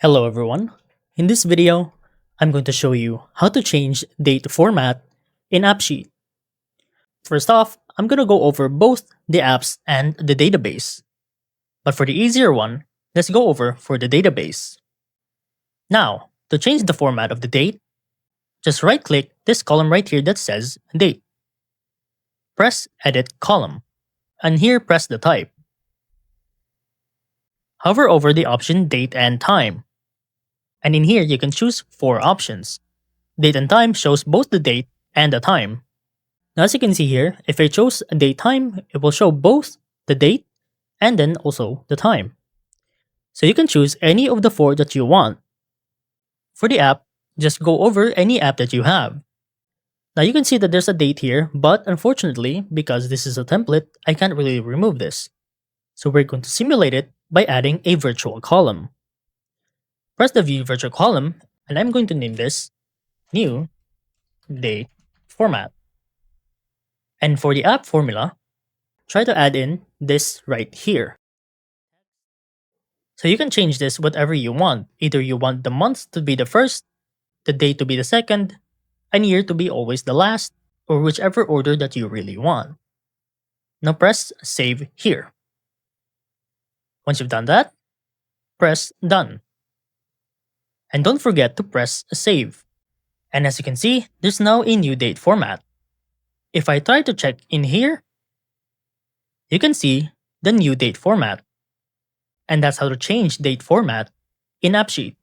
Hello everyone. In this video, I'm going to show you how to change date format in AppSheet. First off, I'm going to go over both the apps and the database. But for the easier one, let's go over for the database. Now, to change the format of the date, just right-click this column right here that says Date. Press Edit Column, and here press the type. Hover over the option Date and Time. And in here, you can choose 4 options. Date and time shows both the date and the time. Now as you can see here, if I chose a date time, it will show both the date and then also the time. So you can choose any of the 4 that you want. For the app, just go over any app that you have. Now you can see that there's a date here, but unfortunately, because this is a template, I can't really remove this. So we're going to simulate it by adding a virtual column. Press the View Virtual Column, and I'm going to name this New Date Format. And for the app formula, try to add in this right here. So you can change this whatever you want. Either you want the month to be the first, the date to be the second, and year to be always the last, or whichever order that you really want. Now press Save here. Once you've done that, press Done. And don't forget to press Save. And as you can see, there's now a new date format. If I try to check in here, you can see the new date format. And that's how to change date format in AppSheet.